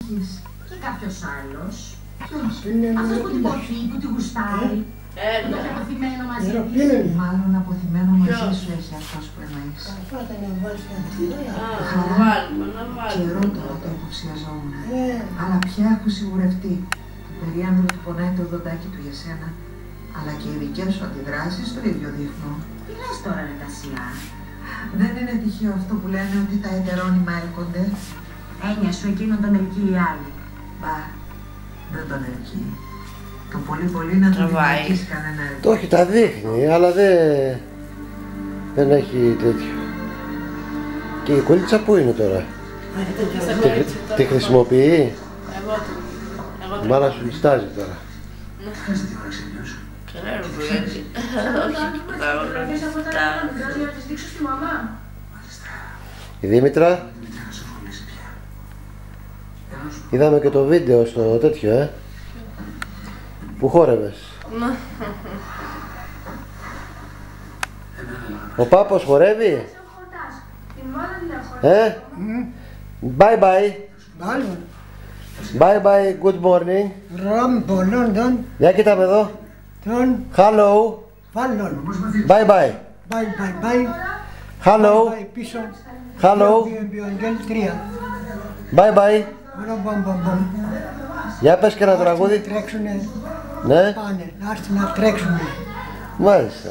Μάκης. Και κάποιος άλλος. Ποιος? Αυτός που την ποθεί, που τη γουστάρει. Που το έχει αποθυμένο μαζί της. Μάλλον αποθυμένο μαζί σου έχει αυτός που εννοείς. Καιρό τώρα το υποψιαζόμουν. Αλλά πια έχω σιγουρευτεί. Το περίανδρο του πονάει το δοντάκι του για σένα. Αλλά και οι δικές σου αντιδράσεις το ίδιο δείχνουν. Τι λες τώρα, Νατασία? Δεν είναι τυχαίο αυτό που λένε ότι τα ετερόνυμα έλκονται. Έννοια σου εκείνον τον ελκύει οι άλλοι. Μπα, δεν τον ελκύει. Το πολύ πολύ να τον δημιουργήσει κανένα ελκύει. Το έχει, τα δείχνει, αλλά δεν έχει τέτοιο. Και η κουλίτσα που είναι τώρα? Τη χρησιμοποιεί? Εγώ Η μάνα σου λιστάζει τώρα. Έχεις τη ώρα ξυπνιούς. ξέρω που έτσι. Όχι, Να της δείξω στη μαμά. Η Δήμητρα, Δημήτρη να σου φωνήσει πια. είδαμε και το βίντεο στο τέτοιο, που χόρευες. Ο Πάπος χορεύει? Bye bye. Μάλλον. Bye bye, good morning. Ραμπολόν τον. Για κοίτα με εδώ. Τον. Hello. Βάλλον. Bye bye. Bye. Hello. Bye πίσω. Hello. Βιογγέλ 3. Bye bye. Ραμπολόν. Για πες και ένα τραγούδι. Τρέξουνε. Ναι, Πάνε. Να έρθουν να τρέξουνε. μάλιστα.